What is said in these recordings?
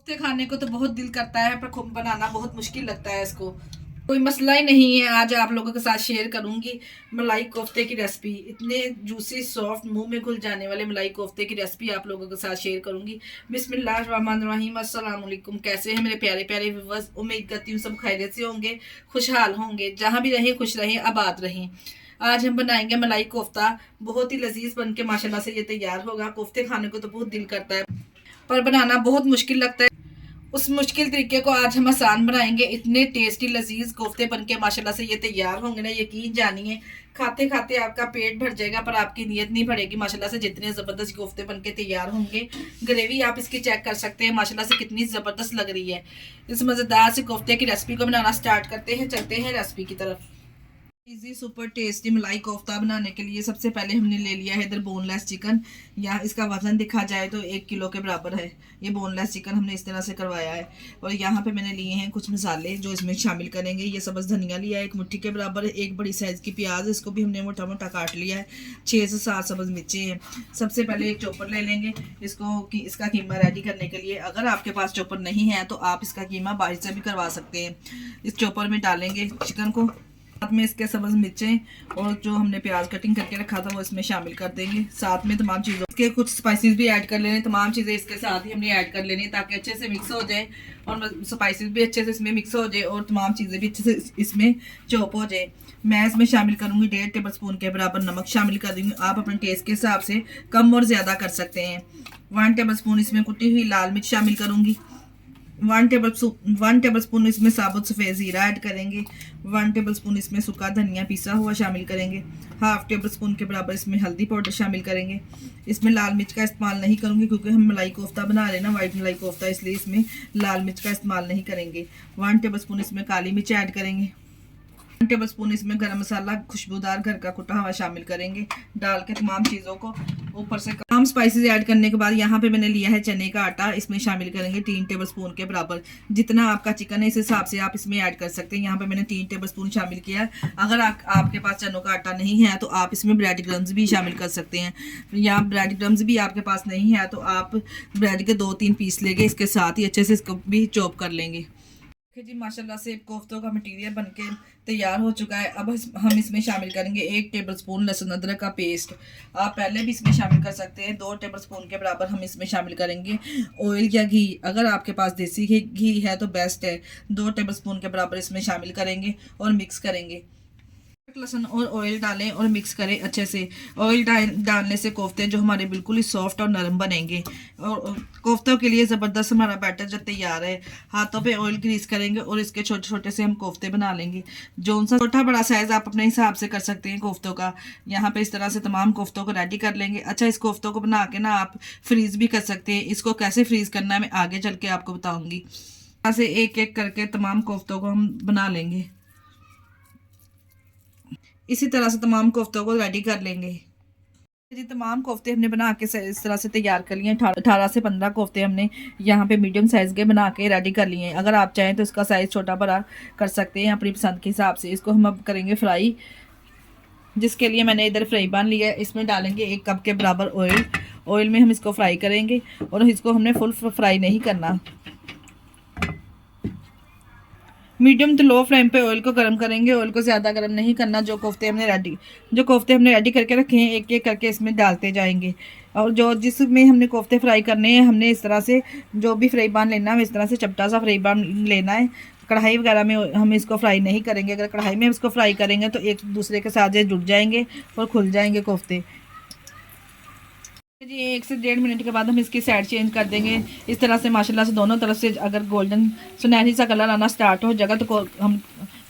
कोफ्ते खाने को तो बहुत दिल करता है, पर बनाना बहुत मुश्किल लगता है इसको। कोई मसला ही नहीं है। आज आप लोगों के साथ शेयर करूंगी मलाई कोफ्ते की रेसिपी। इतने जूसी सॉफ्ट मुंह में घुल जाने वाले मलाई कोफ्ते की रेसिपी आप लोगों के साथ शेयर करूंगी। बिस्मिल्लाहिर्रहमानिर्रहीम, अस्सलाम वालेकुम। कैसे हैं मेरे प्यारे प्यारे व्यूअर्स? उम्मीद करती हूँ सब खैरियत से होंगे, खुशहाल होंगे, जहाँ भी रहें खुश रहें, आबाद रहें। आज हम बनाएंगे मलाई कोफ्ता। बहुत ही लजीज बन के माशाल्लाह से ये तैयार होगा। कोफ्ते खाने को तो बहुत दिल करता है, पर बनाना बहुत मुश्किल लगता है। उस मुश्किल तरीके को आज हम आसान बनाएंगे। इतने टेस्टी लजीज कोफ्ते बनके माशाल्लाह से ये तैयार होंगे ना, यकीन जानिए खाते खाते आपका पेट भर जाएगा, पर आपकी नीयत नहीं भरेगी माशाल्लाह से। जितने ज़बरदस्त कोफ्ते बनके तैयार होंगे। ग्रेवी आप इसकी चेक कर सकते हैं माशाल्लाह से कितनी ज़बरदस्त लग रही है। इस मज़ेदार से कोफ्ते की रेसिपी को बनाना स्टार्ट करते हैं। चलते हैं रेसिपी की तरफ। इजी सुपर टेस्टी मलाई कोफ्ता बनाने के लिए सबसे पहले हमने ले लिया है इधर बोनलेस चिकन। यहाँ इसका वजन दिखा जाए तो 1 किलो के बराबर है। ये बोनलेस चिकन हमने इस तरह से करवाया है। और यहाँ पे मैंने लिए हैं कुछ मसाले जो इसमें शामिल करेंगे। ये सब्ज़ धनिया लिया है 1 मुट्ठी के बराबर, एक बड़ी साइज़ की प्याज, इसको भी हमने मोटा मोटा काट लिया है। 6 से 7 सब्ज़ मिर्चें हैं। सबसे पहले एक चॉपर ले लेंगे इसका कीमा रेडी करने के लिए। अगर आपके पास चॉपर नहीं है तो आप इसका कीमा बाहर से भी करवा सकते हैं। इस चॉपर में डालेंगे चिकन को, साथ में इसके सब्ज़ मिर्चें और जो हमने प्याज कटिंग करके रखा था वो इसमें शामिल कर देंगे। साथ में तमाम चीज़ों के कुछ स्पाइसेस भी ऐड कर लेने। तमाम चीज़ें इसके साथ ही हमने ऐड कर लेनी ताकि अच्छे से मिक्स हो जाए और स्पाइसेस भी अच्छे से इसमें मिक्स हो जाए और तमाम चीज़ें भी अच्छे से इसमें चॉप हो जाए। मैं इसमें शामिल करूँगी 1.5 टेबल स्पून के बराबर नमक शामिल कर दूँगी। आप अपने टेस्ट के हिसाब से कम और ज़्यादा कर सकते हैं। 1 टेबल स्पून इसमें कुटी हुई लाल मिर्च शामिल करूँगी। 1 टेबल स्पून इसमें साबुत सफ़ेद ज़ीरा ऐड करेंगे। 1 टेबल स्पून इसमें सूखा धनिया पिसा हुआ शामिल करेंगे। 1/2 टेबल स्पून के बराबर इसमें हल्दी पाउडर शामिल करेंगे। इसमें लाल मिर्च का इस्तेमाल नहीं करूँगी क्योंकि हम मलाई कोफ्ता बना रहे हैं ना, वाइट मलाई कोफ्ता, इसलिए इसमें लाल मिर्च का इस्तेमाल नहीं करेंगे। 1 टेबल स्पून इसमें काली मिर्च ऐड करेंगे। 1 टेबल स्पून इसमें गरम मसाला खुशबूदार घर का कुटा हुआ शामिल करेंगे। डाल के तमाम चीज़ों को ऊपर से तमाम स्पाइसेस ऐड करने के बाद यहाँ पे मैंने लिया है चने का आटा। इसमें शामिल करेंगे 3 टेबल स्पून के बराबर। जितना आपका चिकन है इस हिसाब से आप इसमें ऐड कर सकते हैं। यहाँ पे मैंने 3 टेबल स्पून शामिल किया है। अगर आपके पास चनों का आटा नहीं है तो आप इसमें ब्रेड क्रम्स भी शामिल कर सकते हैं। या ब्रेड क्रम्स भी आपके पास नहीं है तो आप ब्रेड के 2-3 पीस लेंगे, इसके साथ ही अच्छे से इसको भी चॉप कर लेंगे। जी माशाल्लाह से कोफ्तों का मटेरियल बनके तैयार हो चुका है। अब हम इसमें शामिल करेंगे 1 टेबल स्पून लहसुन अदरक का पेस्ट। आप पहले भी इसमें शामिल कर सकते हैं। 2 टेबल स्पून के बराबर हम इसमें शामिल करेंगे ऑयल या घी। अगर आपके पास देसी घी है तो बेस्ट है। 2 टेबल स्पून के बराबर इसमें शामिल करेंगे और मिक्स करेंगे। लहसुन और ऑयल डालें और मिक्स करें अच्छे से। ऑयल डालने से कोफ्ते जो हमारे बिल्कुल ही सॉफ्ट और नरम बनेंगे। और कोफ्तों के लिए ज़बरदस्त हमारा बैटर जब तैयार है, हाथों पे ऑयल ग्रीस करेंगे और इसके छोटे छोटे से हम कोफ्ते बना लेंगे। जो सा छोटा बड़ा साइज़ आप अपने हिसाब से कर सकते हैं कोफ्तों का। यहाँ पे इस तरह से तमाम कोफ्तों को रेडी कर लेंगे। अच्छा, इस कोफ्तों को बना के ना आप फ्रीज़ भी कर सकते हैं। इसको कैसे फ्रीज़ करना है मैं आगे चल के आपको बताऊँगी। यहाँ से एक एक करके तमाम कोफ्तों को हम बना लेंगे। इसी तरह से तमाम कोफ्तों को रेडी कर लेंगे। जी तमाम कोफ्ते हमने बना के इस तरह से तैयार कर लिए। 18 से 15 कोफ्ते हमने यहाँ पे मीडियम साइज़ के बना के रेडी कर लिए हैं। अगर आप चाहें तो इसका साइज़ छोटा बड़ा कर सकते हैं अपनी पसंद के हिसाब से। इसको हम अब करेंगे फ्राई, जिसके लिए मैंने इधर फ्राई पैन लिया है। इसमें डालेंगे 1 कप के बराबर ऑयल। ऑयल में हम इसको फ्राई करेंगे और इसको हमने फुल फ्राई नहीं करना। मीडियम टू लो फ्लेम पे ऑयल को गर्म करेंगे। ऑयल को ज़्यादा गर्म नहीं करना। जो कोफ्ते हमने रेडी करके रखे हैं एक एक करके इसमें डालते जाएंगे। और जिसमें हमने कोफ्ते फ्राई करने हैं, हमने इस तरह से जो भी फ्राई पैन लेना है इस तरह से चपटा सा फ्राई पैन लेना है। कढ़ाई वगैरह में हम इसको फ्राई नहीं करेंगे। अगर कढ़ाई में इसको फ्राई करेंगे तो एक दूसरे के साथ जुड़ जाएंगे और खुल जाएंगे कोफ्ते। जी 1 से 1.5 मिनट के बाद हम इसकी साइड चेंज कर देंगे। इस तरह से माशाल्लाह से दोनों तरफ से अगर गोल्डन सुनहरी सा कलर आना स्टार्ट हो जाएगा तो हम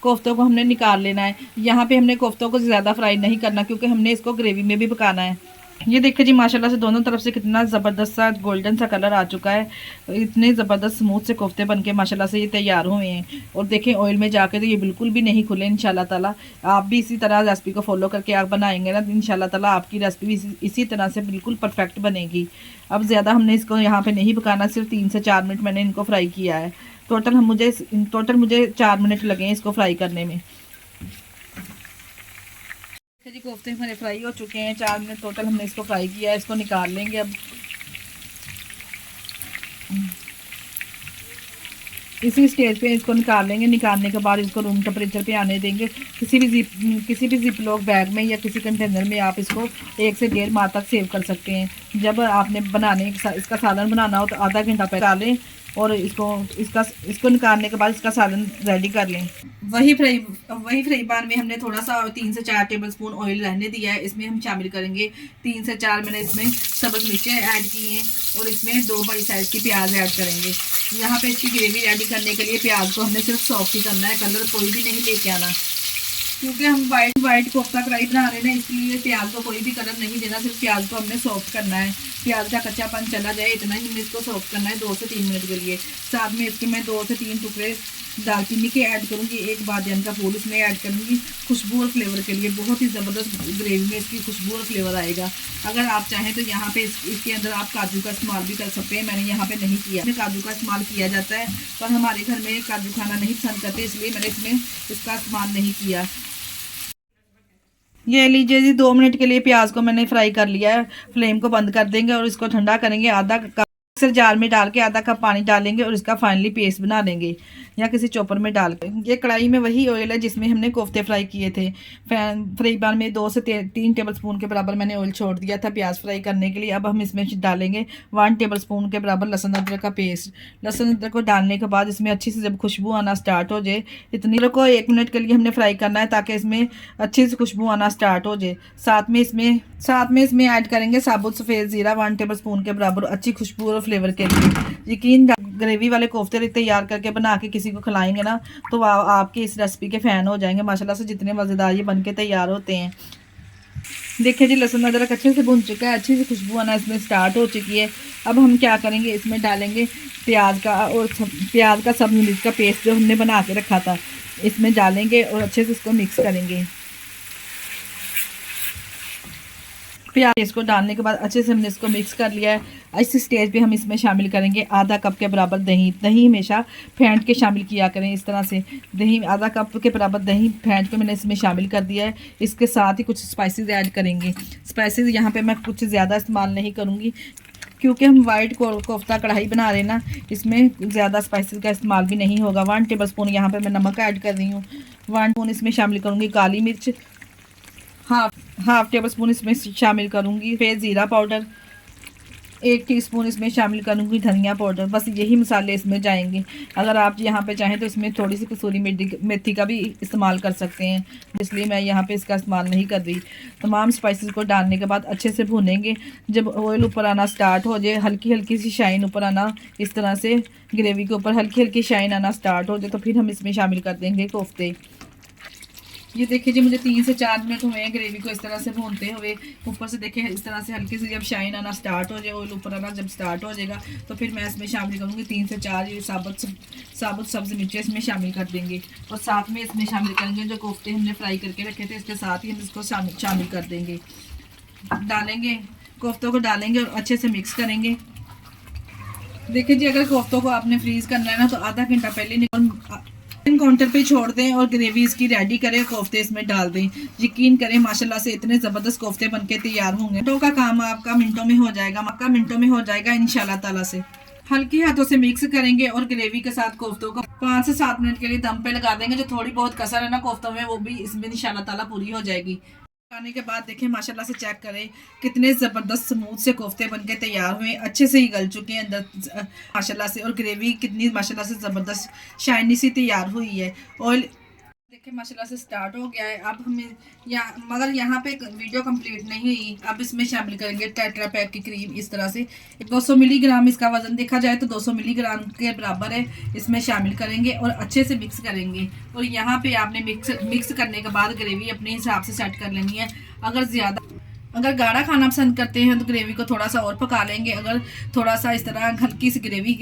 कोफ्तों को हमने निकाल लेना है। यहाँ पे हमने कोफ्तों को ज़्यादा फ्राई नहीं करना क्योंकि हमने इसको ग्रेवी में भी पकाना है। ये देखिए जी माशाल्लाह से दोनों तरफ से कितना ज़बरदस्त सा गोल्डन सा कलर आ चुका है। इतने ज़बरदस्त स्मूथ से कोफ्ते बनके माशाल्लाह से ये तैयार हुए हैं। और देखें ऑयल में जाके तो ये बिल्कुल भी नहीं खुले इंशाल्लाह ताला। आप भी इसी तरह रेसिपी को फॉलो करके आप बनाएंगे ना तो इंशाल्लाह ताला आपकी रेसिपी भी इसी तरह से बिल्कुल परफेक्ट बनेगी। अब ज़्यादा हमने इसको यहाँ पर नहीं पकाना, सिर्फ 3 से 4 मिनट मैंने इनको फ्राई किया है। टोटल मुझे 4 मिनट लगे हैं इसको फ्राई करने में। जी कोफ्ते हमारे फ्राई हो चुके हैं। 4 मिनट टोटल हमने इसको फ्राई किया है। इसको निकाल लेंगे अब। इसी स्टेज पे इसको निकाल लेंगे। निकालने के बाद इसको रूम टेम्परेचर पे आने देंगे। किसी भी जिप लॉक बैग में या किसी कंटेनर में आप इसको 1 से 1.5 माह तक सेव कर सकते हैं। जब आपने इसका सालन बनाना हो तो आधा घंटा पहले डालें और इसको निकालने के बाद इसका सालन रेडी कर लें। वही फ्राई पैन में हमने थोड़ा सा 3 से 4 टेबलस्पून ऑयल रहने दिया है। इसमें हम शामिल करेंगे 3 से 4 मैंने इसमें सब्ज़ मिर्चें ऐड की हैं और इसमें 2 बड़ी साइज़ की प्याज ऐड करेंगे। यहाँ पे इसकी ग्रेवी रेडी करने के लिए प्याज को हमने सिर्फ सॉफ्ट ही करना है, कलर कोई भी नहीं लेके आना, क्योंकि हम वाइट कोफ्ता कढ़ाई बना रहे हैं, इसलिए प्याज को कोई भी कलर नहीं देना, सिर्फ प्याज को हमने सॉफ्ट करना है। प्याज का कच्चापन चला जाए इतना ही हमने इसको सॉफ्ट करना है 2 से 3 मिनट के लिए। साथ में इसके मैं 2 से 3 टुकड़े दालचीनी के ऐड करूँगी, 1 बादियान का फूल इसमें ऐड करूँगी खुशबू और फ्लेवर के लिए। बहुत ही ज़बरदस्त ग्रेवी में इसकी खुशबू और फ्लेवर आएगा। अगर आप चाहें तो यहाँ पे इसके अंदर आप काजू का इस्तेमाल भी कर सकते हैं। मैंने यहाँ पे नहीं किया, काजू का इस्तेमाल किया जाता है पर हमारे घर में काजू खाना नहीं पसंद करते, इसलिए मैंने इसमें इसका इस्तेमाल नहीं किया। ये लीजिए जी 2 मिनट के लिए प्याज को मैंने फ्राई कर लिया है। फ्लेम को बंद कर देंगे और इसको ठंडा करेंगे। आधा कप मिक्सर जार में डाल के आधा कप पानी डालेंगे और इसका फाइनली पेस्ट बना लेंगे या किसी चॉपर में डाल के। ये कढ़ाई में वही ऑयल है जिसमें हमने कोफ्ते फ्राई किए थे। फ्राई पैन में 2 से 3 टेबलस्पून के बराबर मैंने ऑयल छोड़ दिया था प्याज फ्राई करने के लिए। अब हम इसमें डालेंगे 1 टेबलस्पून के बराबर लहसुन अदरक का पेस्ट। लहसुन अदरक को डालने के बाद इसमें अच्छी से जब खुशबू आना स्टार्ट हो जाए, इतनी को 1 मिनट के लिए हमने फ्राई करना है ताकि इसमें अच्छी से खुशबू आना स्टार्ट हो जाए। साथ में इसमें ऐड करेंगे साबुत सफ़ेद ज़ीरा 1 टेबलस्पून के बराबर, अच्छी खुशबू और फ्लेवर के लिए। यकीन ग्रेवी वाले कोफ्ते तैयार करके बना के किसी को खिलाएंगे ना तो आपकी इस रेसिपी के फ़ैन हो जाएंगे माशाल्लाह से, जितने मज़ेदार ये बन के तैयार होते हैं। देखिए जी लहसुन अदरक अच्छे से भुन चुका है, अच्छी सी खुशबू आना इसमें स्टार्ट हो चुकी है। अब हम क्या करेंगे, इसमें डालेंगे प्याज का सब्ज़ मिर्च का पेस्ट जो हमने बना के रखा था इसमें डालेंगे और अच्छे से इसको मिक्स करेंगे। प्याज इसको डालने के बाद अच्छे से हमने इसको मिक्स कर लिया है। इस स्टेज पे हम इसमें शामिल करेंगे आधा कप के बराबर दही। दही हमेशा फेंट के शामिल किया करें इस तरह से। दही आधा कप के बराबर दही फेंट के मैंने इसमें शामिल कर दिया है। इसके साथ ही कुछ स्पाइसेस ऐड करेंगे। स्पाइसेस यहाँ पे मैं कुछ ज़्यादा इस्तेमाल नहीं करूँगी क्योंकि हम वाइट कोफ्ता कढ़ाई बना रहे हैं ना, इसमें ज़्यादा स्पाइसेस का इस्तेमाल भी नहीं होगा। 1 टेबलस्पून यहाँ पर मैं नमक ऐड कर रही हूँ। 1 स्पून इसमें शामिल करूँगी काली मिर्च। हाफ टेबल स्पून इसमें शामिल करूँगी सफ़ेद ज़ीरा पाउडर। 1 टीस्पून इसमें शामिल करूँगी धनिया पाउडर। बस यही मसाले इसमें जाएंगे। अगर आप यहाँ पे चाहें तो इसमें थोड़ी सी कसूरी मेथी का भी इस्तेमाल कर सकते हैं, इसलिए मैं यहाँ पे इसका इस्तेमाल नहीं कर रही। तमाम स्पाइसेस को डालने के बाद अच्छे से भूनेंगे। जब ऑयल ऊपर आना स्टार्ट हो जाए, हल्की हल्की सी शाइन ऊपर आना, इस तरह से ग्रेवी के ऊपर हल्की हल्की शाइन आना स्टार्ट हो जाए तो फिर हम इसमें शामिल कर देंगे कोफ्ते। ये देखिए जी मुझे 3 से 4 मिनट हुए हैं ग्रेवी को इस तरह से भूनते हुए। ऊपर से देखिए इस तरह से हल्की सी जब शाइन आना स्टार्ट हो जाए, ऑयल ऊपर आना जब स्टार्ट हो जाएगा तो फिर मैं इसमें शामिल करूँगी 3 से 4 ये साबुत सब्ज़ मिर्चें इसमें शामिल कर देंगे और साथ में इसमें शामिल करेंगे जो कोफ्ते हमने फ्राई करके रखे थे, इसके साथ ही हम इसको शामिल कर देंगे। डालेंगे कोफ्तों को डालेंगे और अच्छे से मिक्स करेंगे। देखिए जी अगर कोफ्तों को आपने फ्रीज़ करना है ना तो आधा घंटा पहले काउंटर पे छोड़ दें और ग्रेवी इसकी रेडी करें, कोफ्ते इसमें डाल दें। यकीन करें माशाल्लाह से इतने ज़बरदस्त कोफ्ते बनके तैयार होंगे। मिनटों का काम आपका मिनटों में हो जाएगा इंशाल्लाह ताला से। हल्की हाथों से मिक्स करेंगे और ग्रेवी के साथ कोफ्तों को 5 से 7 मिनट के लिए दम पे लगा देंगे। जो थोड़ी बहुत कसर है ना कोफ्तों में वो भी इसमें इंशाल्लाह ताला पूरी हो जाएगी। खाने के बाद देखें माशाल्लाह से चेक करें कितने ज़बरदस्त स्मूथ से कोफ्ते बनके तैयार हुए, अच्छे से ही गल चुके हैं अंदर माशाल्लाह से। और ग्रेवी कितनी माशाल्लाह से ज़बरदस्त शाइनी सी तैयार हुई है। ऑयल देखिए माशाल्लाह से स्टार्ट हो गया है। अब हमें मगर यहाँ पे वीडियो कंप्लीट नहीं हुई। अब इसमें शामिल करेंगे टेट्रा पैक की क्रीम। इस तरह से 200 मिलीग्राम इसका वज़न देखा जाए तो 200 मिलीग्राम के बराबर है। इसमें शामिल करेंगे और अच्छे से मिक्स करेंगे। और यहाँ पे आपने मिक्स करने के बाद ग्रेवी अपने हिसाब से सेट कर लेनी है। अगर गाढ़ा खाना पसंद करते हैं तो ग्रेवी को थोड़ा सा और पका लेंगे। अगर थोड़ा सा इस तरह हल्की सी ग्रेवी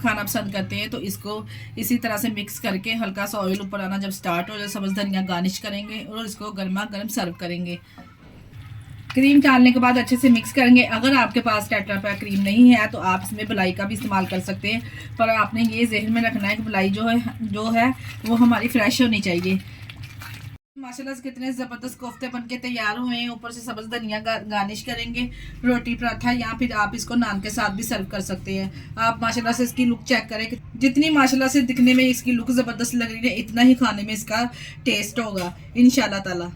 खाना पसंद करते हैं तो इसको इसी तरह से मिक्स करके हल्का सा ऑयल ऊपर आना जब स्टार्ट हो जाए सब्ज़ धनिया गार्निश करेंगे और इसको गर्मा गर्म सर्व करेंगे। क्रीम डालने के बाद अच्छे से मिक्स करेंगे। अगर आपके पास टेट्रा पैक क्रीम नहीं है तो आप इसमें मलाई का भी इस्तेमाल कर सकते हैं, पर आपने ये जहन में रखना है कि मलाई जो है वो हमारी फ्रेश होनी चाहिए। माशाल्लाह से कितने ज़बरदस्त कोफ्ते बनके तैयार हुए हैं। ऊपर से सब्ज़ धनिया गार्निश करेंगे, रोटी पराठा, या फिर आप इसको नान के साथ भी सर्व कर सकते हैं। आप माशाल्लाह से इसकी लुक चेक करें, जितनी माशाल्लाह से दिखने में इसकी लुक ज़बरदस्त लग रही है, इतना ही खाने में इसका टेस्ट होगा इंशाल्लाह ताला।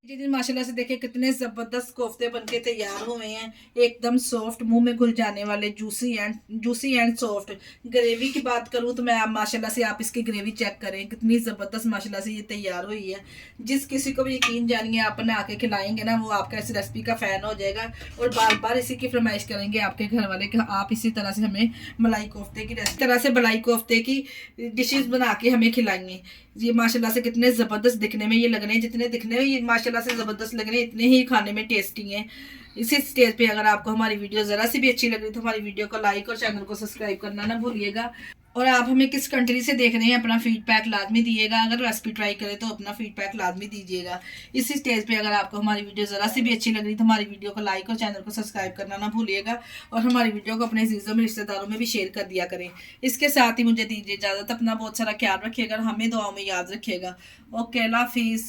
जी माशाल्लाह से देखिए कितने ज़बरदस्त कोफ्ते बनके तैयार हुए हैं, एकदम सॉफ्ट, मुंह में घुल जाने वाले, जूसी एंड सॉफ्ट। ग्रेवी की बात करूं तो मैं आप माशाल्लाह से आप इसकी ग्रेवी चेक करें, कितनी ज़बरदस्त माशाल्लाह से ये तैयार हुई है। जिस किसी को भी यकीन जानिए आप बना के खिलाएंगे ना, वो आपका इस रेसिपी का फ़ैन हो जाएगा और बार बार इसी की फरमाइश करेंगे आपके घर वाले कि आप इसी तरह से हमें मलाई कोफ्ते की रेसिपी, तरह से मलाई कोफ्ते की डिशेज़ बना के हमें खिलाएंगे। ये माशाल्लाह से कितने ज़बरदस्त दिखने में ये लग रहे हैं, जितने दिखने में ये माशाल्लाह से ज़बरदस्त लग रहे हैं, इतने ही खाने में टेस्टी हैं। इसी स्टेज पे अगर आपको हमारी वीडियो ज़रा सी भी अच्छी लग रही तो हमारी वीडियो को लाइक और चैनल को सब्सक्राइब करना ना भूलिएगा। और आप हमें किस कंट्री से देख रहे हैं अपना फीडबैक लाजमी दिएगा। अगर रेसिपी ट्राई करें तो अपना फीडबैक लाजमी दीजिएगा। इसी स्टेज पे अगर आपको हमारी वीडियो ज़रा सी भी अच्छी लग रही तो हमारी वीडियो को लाइक और चैनल को सब्सक्राइब करना ना भूलिएगा और हमारी वीडियो को अपने अजीज़ों में, रिश्तेदारों में भी शेयर कर दिया करें। इसके साथ ही मुझे दीजिए इजाज़त। अपना बहुत सारा ख्याल रखिएगा और हमें दुआओं में याद रखिएगा। ओके, अल्लाह हाफिज़।